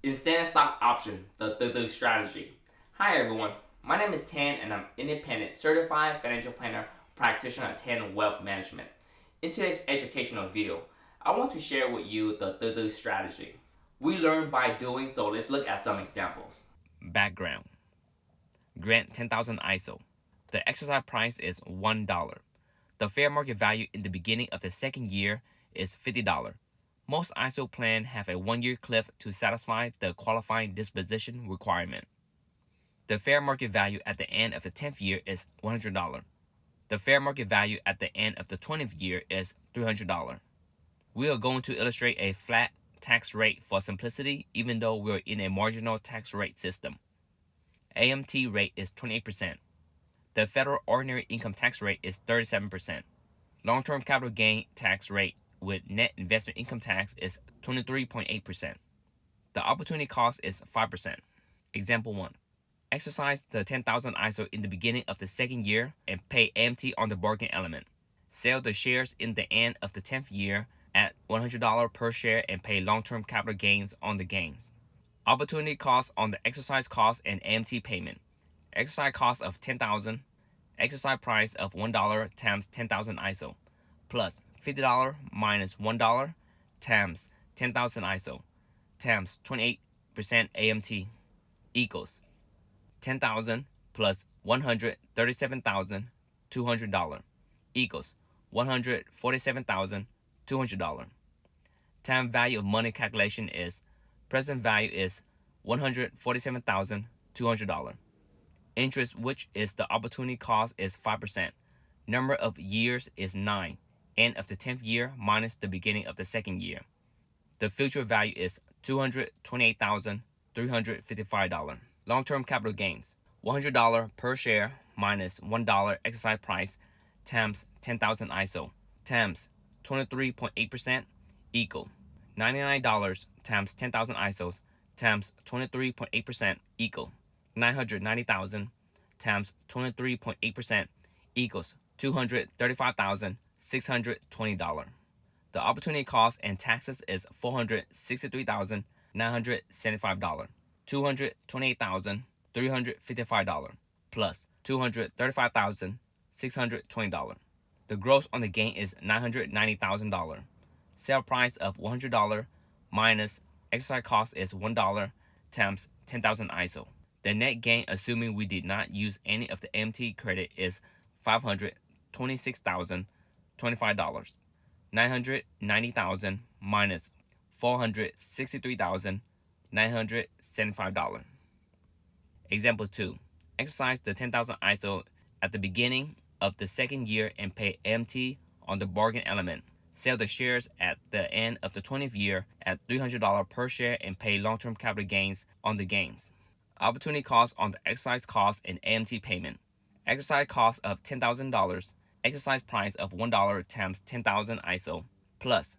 Instead of stock option, the strategy. Hi everyone, my name is Tan and I'm independent certified financial planner practitioner at Tan Wealth Management. In today's educational video, I want to share with you the strategy. We learn by doing, so let's look at some examples. Background. Grant 10,000 ISO. The exercise price is $1. The fair market value in the beginning of the second year is $50. Most ISO plans have a 1-year cliff to satisfy the qualifying disposition requirement. The fair market value at the end of the 10th year is $100. The fair market value at the end of the 20th year is $300. We are going to illustrate a flat tax rate for simplicity, even though we're in a marginal tax rate system. AMT rate is 28%. The federal ordinary income tax rate is 37%. Long-term capital gain tax rate with net investment income tax is 23.8%. The opportunity cost is 5%. Example 1. Exercise the 10,000 ISO in the beginning of the second year and pay AMT on the bargain element. Sell the shares in the end of the 10th year at $100 per share and pay long-term capital gains on the gains. Opportunity cost on the exercise cost and AMT payment. Exercise cost of 10,000, exercise price of $1 times 10,000 ISO, plus $50 minus $1 times 10,000 ISO times 28% AMT equals 10,000 plus $137,200 equals $147,200. Time value of money calculation is present value is $147,200. Interest, which is the opportunity cost, is 5%. Number of years is 9. End of the 10th year minus the beginning of the second year. The future value is $228,355. Long-term capital gains. $100 per share minus $1 exercise price times 10,000 ISO times 23.8% equal $99 times 10,000 ISOs times 23.8% equal 990,000 times 23.8% equals $235,620. The opportunity cost and taxes is $463,975. $228,355 plus $235,620. The gross on the gain is $990,000. Sale price of $100 minus exercise cost is $1 times 10,000 ISO. The net gain, assuming we did not use any of the MT credit, is $526,025. 990,000 minus $463,975. Example 2. Exercise the 10,000 ISO at the beginning of the second year and pay MT on the bargain element. Sell the shares at the end of the 20th year at $300 per share and pay long-term capital gains on the gains. Opportunity cost on the exercise cost and AMT payment. Exercise cost of $10,000. Exercise price of $1 times 10,000 ISO plus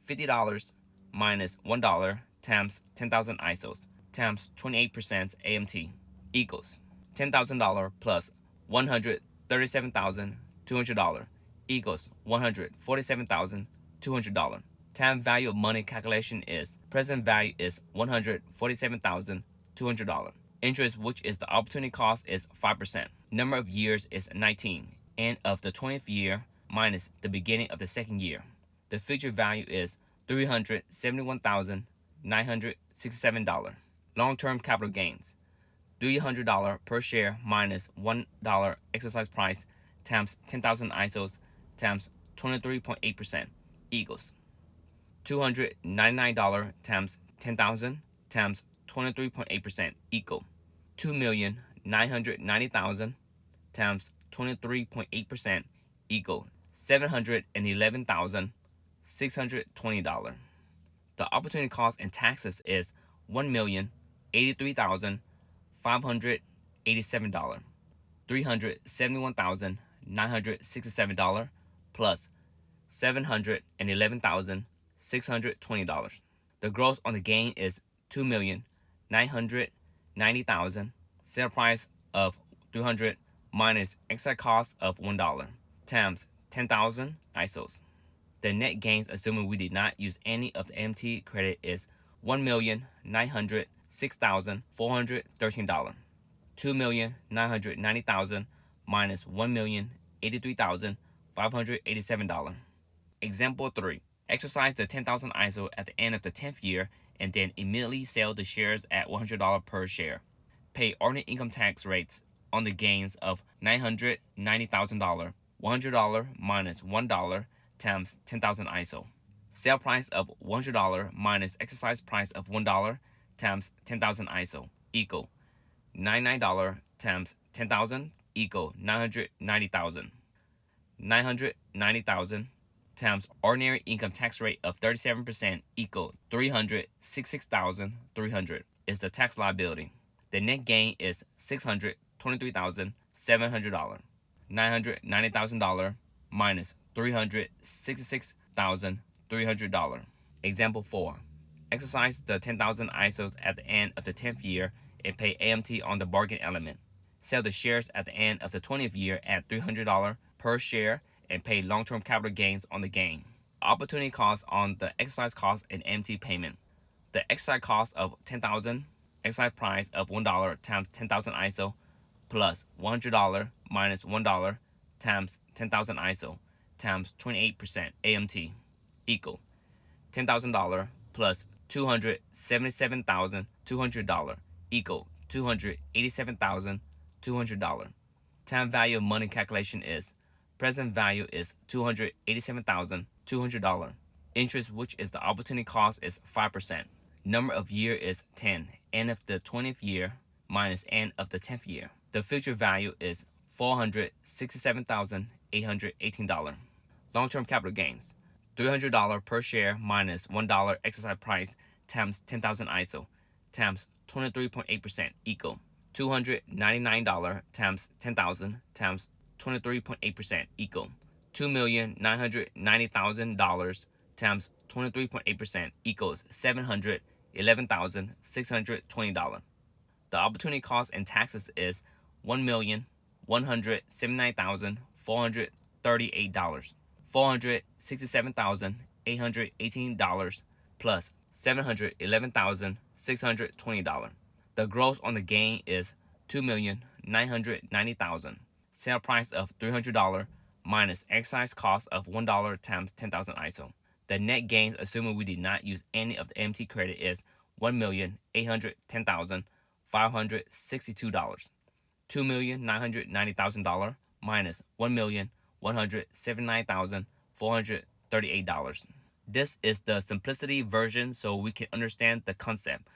$50 minus $1 times 10,000 ISOs times 28% AMT equals $10,000 plus $137,200 equals $147,200. Time value of money calculation is present value is $147,200. Interest, which is the opportunity cost, is 5%. Number of years is 19. End of the 20th year minus the beginning of the second year. The future value is $371,967. Long-term capital gains. $300 per share minus $1 exercise price times 10,000 ISOs times 23.8% equals $299 times 10,000 times 23.8% equal 2,990,000 times 23.8% equal $711,620. The opportunity cost and taxes is $1,083,587. $371,967 plus $711,620. The gross on the gain is $2,990,000. Sale price of $300 minus extra cost of $1 times 10,000 ISOs. The net gains, assuming we did not use any of the MT credit, is $1,906,413. $2,990,000 minus $1,083,587. Example 3. Exercise the 10,000 ISO at the end of the 10th year and then immediately sell the shares at $100 per share. Pay ordinary income tax rates on the gains of $990,000, $100 minus $1 times 10,000 ISO. Sale price of $100 minus exercise price of $1 times 10,000 ISO equal $99 times 10,000 equal 990,000. 990,000 times ordinary income tax rate of 37% equal 366,300 is the tax liability. The net gain is $623,700. $990,000 minus $366,300. Example 4. Exercise the 10,000 ISOs at the end of the 10th year and pay AMT on the bargain element. Sell the shares at the end of the 20th year at $300 per share and pay long-term capital gains on the gain. Opportunity cost on the exercise cost and AMT payment. The exercise cost of 10,000, exercise price of $1 times 10,000 ISO plus $100 minus $1 times 10,000 ISO times 28% AMT equal $10,000 plus $277,200 equal $287,200. Time value of money calculation is present value is $287,200. Interest, which is the opportunity cost, is 5%. Number of year is 10. End of the 20th year minus end of the 10th year. The future value is $467,818. Long-term capital gains. $300 per share minus $1 exercise price times 10,000 ISO times 23.8% equal $299 times 10,000 times 23.8% equal $2,990,000 times 23.8% equals $711,620. The opportunity cost and taxes is $1,179,438. $467,818 plus $711,620. The gross on the gain is $2,990,000. Sale price of $300 minus excise cost of $1 times 10,000 ISO. The net gains, assuming we did not use any of the MT credit, is $1,810,562. $2,990,000 minus $1,179,438. This is the simplicity version so we can understand the concept.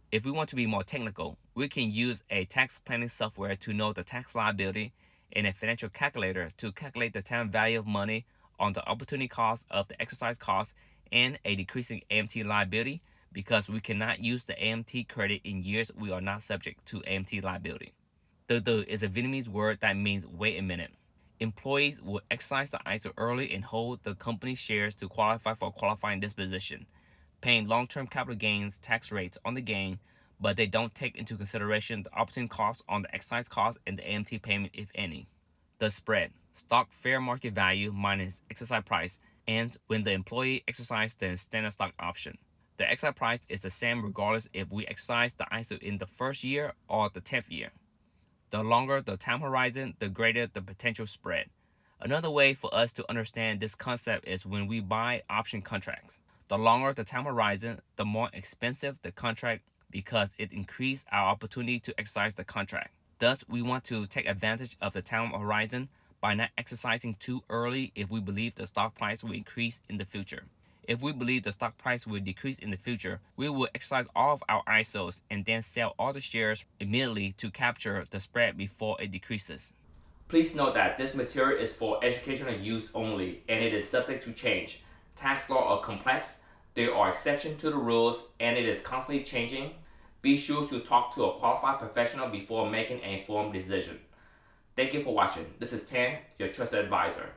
If we want to be more technical, we can use a tax planning software to know the tax liability and a financial calculator to calculate the time value of money on the opportunity cost of the exercise cost and a decreasing AMT liability because we cannot use the AMT credit in years we are not subject to AMT liability. The is a Vietnamese word that means wait a minute. Employees will exercise the ISO early and hold the company's shares to qualify for qualifying disposition, paying long-term capital gains tax rates on the gain, but they don't take into consideration the opportunity cost on the exercise cost and the AMT payment, if any. The spread, stock fair market value minus exercise price, ends when the employee exercises the standard stock option. The exercise price is the same regardless if we exercise the ISO in the first year or the 10th year. The longer the time horizon, the greater the potential spread. Another way for us to understand this concept is when we buy option contracts. The longer the time horizon, the more expensive the contract because it increases our opportunity to exercise the contract. Thus, we want to take advantage of the time horizon by not exercising too early if we believe the stock price will increase in the future. If we believe the stock price will decrease in the future, we will exercise all of our ISOs and then sell all the shares immediately to capture the spread before it decreases. Please note that this material is for educational use only and it is subject to change. Tax law are complex, there are exceptions to the rules, and it is constantly changing. Be sure to talk to a qualified professional before making an informed decision. Thank you for watching. This is Tan, your trusted advisor.